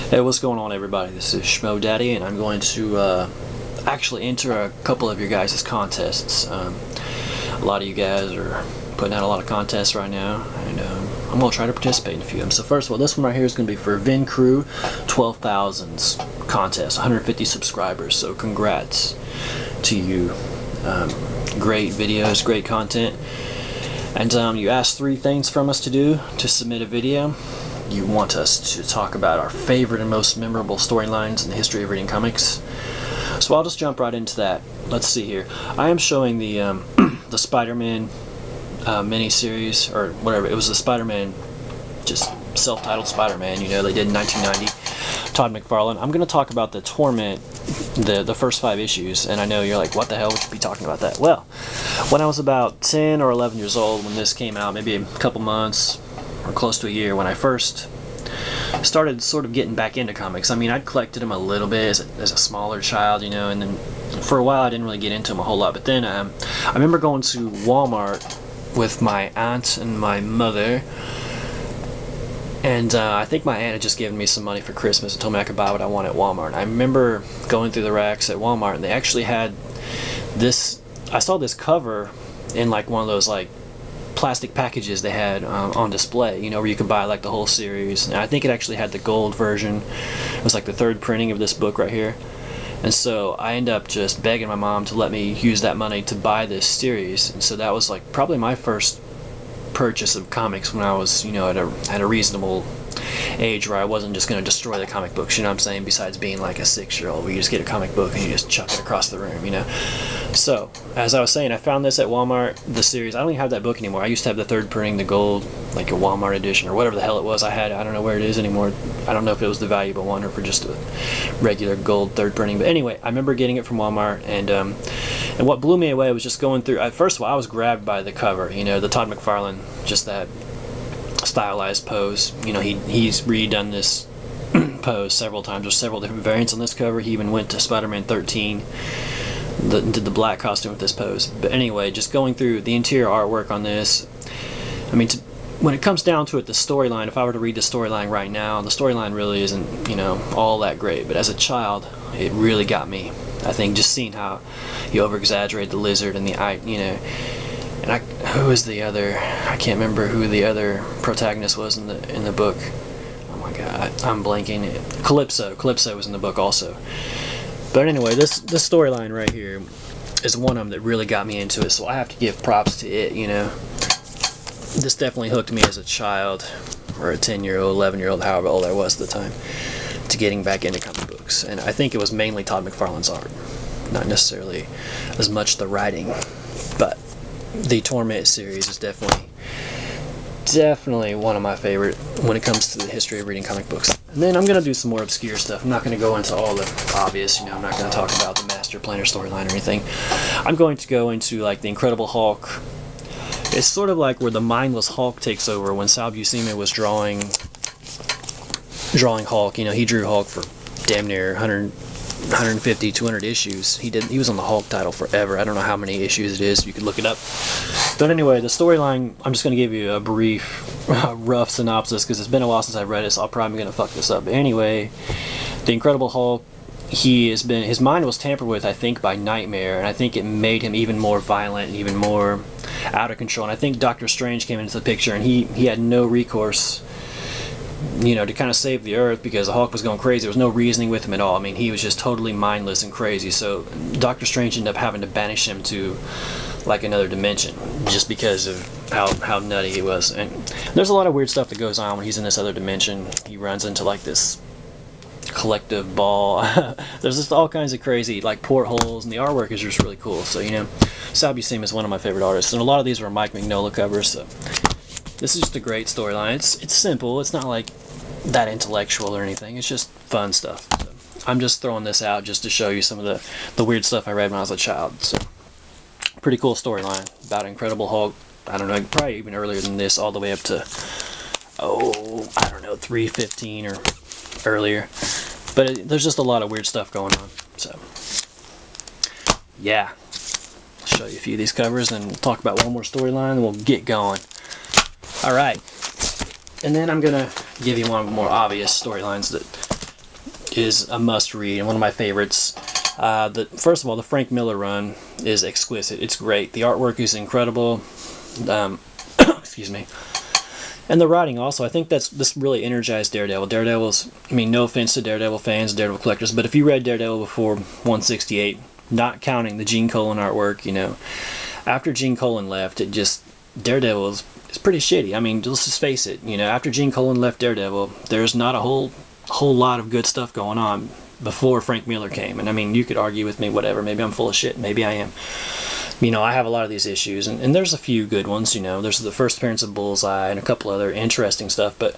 Hey, what's going on, everybody? This is Schmo Daddy, and I'm going to actually enter a couple of your guys' contests. A lot of you guys are putting out a lot of contests right now, and I'm going to try to participate in a few of them. So first of all, this one right here is going to be for Vincru12000's contest, 150 subscribers, so congrats to you. Great videos, great content. And you asked 3 things from us to do to submit a video. You want us to talk about our favorite and most memorable storylines in the history of reading comics. So I'll just jump right into that. Let's see here. I am showing the the Spider-Man mini-series, or whatever. It was the Spider-Man, just self-titled Spider-Man, you know, they did in 1990. Todd McFarlane. I'm going to talk about the Torment, the first 5 issues, and I know you're like, what the hell would you be talking about that? Well, when I was about 10 or 11 years old when this came out, maybe a couple months or close to a year, when I first started sort of getting back into comics. I mean, I'd collected them a little bit as a smaller child, you know, and then for a while I didn't really get into them a whole lot. But then I remember going to Walmart with my aunt and my mother, and I think my aunt had just given me some money for Christmas and told me I could buy what I wanted at Walmart. I remember going through the racks at Walmart, and they actually had this, I saw this cover in like one of those like plastic packages they had on display, you know, where you could buy like the whole series. And I think it actually had the gold version. It was like the 3rd printing of this book right here. And so I ended up just begging my mom to let me use that money to buy this series. And so that was like probably my first purchase of comics when I was, you know, at a reasonable age where I wasn't just going to destroy the comic books, you know what I'm saying, besides being like a 6-year-old where you just get a comic book and you just chuck it across the room, you know. So, as I was saying, I found this at Walmart, the series. I don't even have that book anymore. I used to have the 3rd printing, the gold, like a Walmart edition or whatever the hell it was I had. I don't know where it is anymore. I don't know if it was the valuable one or for just a regular gold 3rd printing. But anyway, I remember getting it from Walmart, and what blew me away was just going through. First of all, I was grabbed by the cover, you know, the Todd McFarlane, just that stylized pose. You know, he's redone this pose several times. There's several different variants on this cover. He even went to Spider-Man 13, did the black costume with this pose. But anyway, just going through the interior artwork on this, I mean, when it comes down to it, the storyline, if I were to read the storyline right now, the storyline really isn't, you know, all that great. But as a child, it really got me. I think just seeing how he over-exaggerated the lizard and the eye, you know. And who was the other? I can't remember who the other protagonist was in the book. Oh my God, I'm blanking. Calypso. Calypso was in the book also. But anyway, this storyline right here is one of them that really got me into it. So I have to give props to it. You know, this definitely hooked me as a child, or a 10-year-old, 11-year-old, however old I was at the time, to getting back into comic books. And I think it was mainly Todd McFarlane's art, not necessarily as much the writing, but the Torment series is definitely one of my favorite when it comes to the history of reading comic books. And then I'm going to do some more obscure stuff. I'm not going to go into all the obvious, you know, I'm not going to talk about the Master Planner storyline or anything. I'm going to go into like the Incredible Hulk. It's sort of like where the mindless Hulk takes over when Sal Buscema was drawing Hulk. You know, he drew Hulk for damn near 150, 200 issues. He was on the Hulk title forever. I don't know how many issues it is. You could look it up. But anyway, the storyline, I'm just going to give you a brief, rough synopsis because it's been a while since I've read it, so I'm probably going to fuck this up. But anyway, the Incredible Hulk, his mind was tampered with, I think, by Nightmare, and I think it made him even more violent and even more out of control. And I think Doctor Strange came into the picture, and he had no recourse, you know, to kind of save the Earth because the Hulk was going crazy. There was no reasoning with him at all. I mean, he was just totally mindless and crazy. So Doctor Strange ended up having to banish him to like another dimension just because of how nutty he was. And there's a lot of weird stuff that goes on when he's in this other dimension. He runs into like this collective ball. There's just all kinds of crazy like portholes, and the artwork is just really cool. So, you know, Sal Buscema is one of my favorite artists, and a lot of these were Mike Mignola covers. So this is just a great storyline. It's simple. It's not like that intellectual or anything. It's just fun stuff. So I'm just throwing this out just to show you some of the weird stuff I read when I was a child. So pretty cool storyline about Incredible Hulk. I don't know, probably even earlier than this, all the way up to, I don't know, 315 or earlier. But there's just a lot of weird stuff going on. So yeah, I'll show you a few of these covers and we'll talk about one more storyline and we'll get going. Alright, and then I'm going to give you one of the more obvious storylines that is a must-read and one of my favorites. First of all, the Frank Miller run is exquisite. It's great. The artwork is incredible. Excuse me. And the writing also, I think this really energized Daredevil. Daredevil's, I mean, no offense to Daredevil fans, Daredevil collectors, but if you read Daredevil before 168, not counting the Gene Colan artwork, you know, after Gene Colan left, it just, Daredevil is pretty shitty. I mean, let's just face it, you know, after Gene Colan left Daredevil, there's not a whole lot of good stuff going on before Frank Miller came. And I mean, you could argue with me, whatever, maybe I'm full of shit, maybe I am. You know, I have a lot of these issues, and there's a few good ones, you know. There's the first appearance of Bullseye and a couple other interesting stuff, but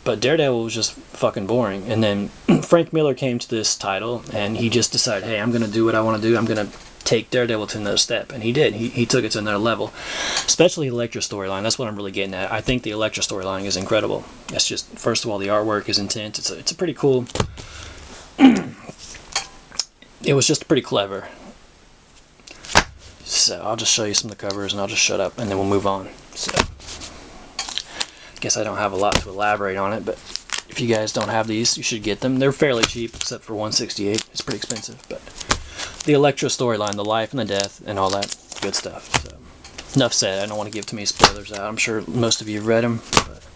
Daredevil was just fucking boring. And then Frank Miller came to this title, and he just decided, hey, I'm going to do what I want to do. I'm going to take Daredevil to another step, and he did. He took it to another level, especially the Elektra storyline. That's what I'm really getting at. I think the Elektra storyline is incredible. It's just, first of all, the artwork is intense. It's a pretty cool... It was just pretty clever. So I'll just show you some of the covers, and I'll just shut up, and then we'll move on. So I guess I don't have a lot to elaborate on it, but if you guys don't have these, you should get them. They're fairly cheap, except for 168. It's pretty expensive, but the Elektra storyline, the life and the death, and all that good stuff. So enough said. I don't want to give too many spoilers out. I'm sure most of you have read them, but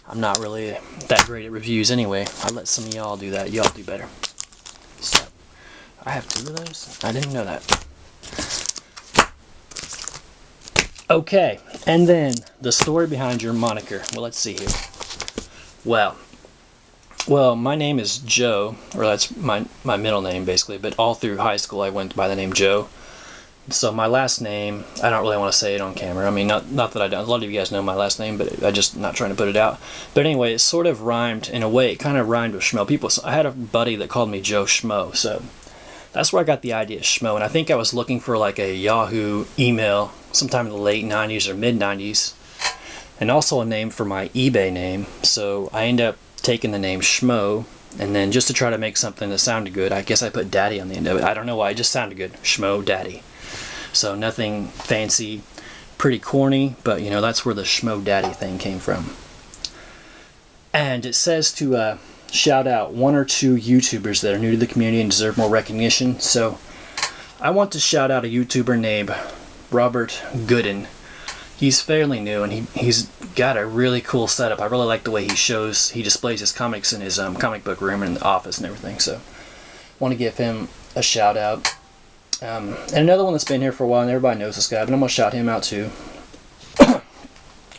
I'm not really that great at reviews anyway. I let some of y'all do that. Y'all do better. So I have 2 of those. I didn't know that. Okay, and then the story behind your moniker. Well, let's see here. Well, my name is Joe, or that's my middle name basically, but all through high school I went by the name Joe. So my last name, I don't really want to say it on camera. I mean, not that I don't. A lot of you guys know my last name, but I'm just not trying to put it out. But anyway, it sort of rhymed, in a way, it kind of rhymed with Schmo. So I had a buddy that called me Joe Schmo, so that's where I got the idea of Schmo. And I think I was looking for like a Yahoo email sometime in the late 90s or mid 90s, and also a name for my eBay name. So I ended up taking the name Schmo, and then just to try to make something that sounded good, I guess I put Daddy on the end of it. I don't know why, it just sounded good. Schmo Daddy. So nothing fancy, pretty corny, but you know, that's where the Schmo Daddy thing came from. And it says to shout out 1 or 2 YouTubers that are new to the community and deserve more recognition. So I want to shout out a YouTuber named Robert Gooden. He's fairly new, and he's got a really cool setup. I really like the way he displays his comics in his comic book room and in the office and everything. So I want to give him a shout out. And another one that's been here for a while, and everybody knows this guy, but I'm going to shout him out too.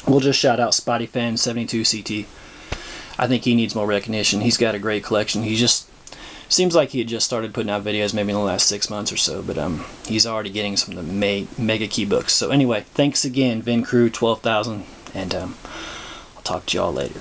We'll just shout out SpottyFan72CT. I think he needs more recognition. He's got a great collection. He just seems like he had just started putting out videos maybe in the last 6 months or so, but he's already getting some of the mega key books. So anyway, thanks again, Vincru12000, and I'll talk to y'all later.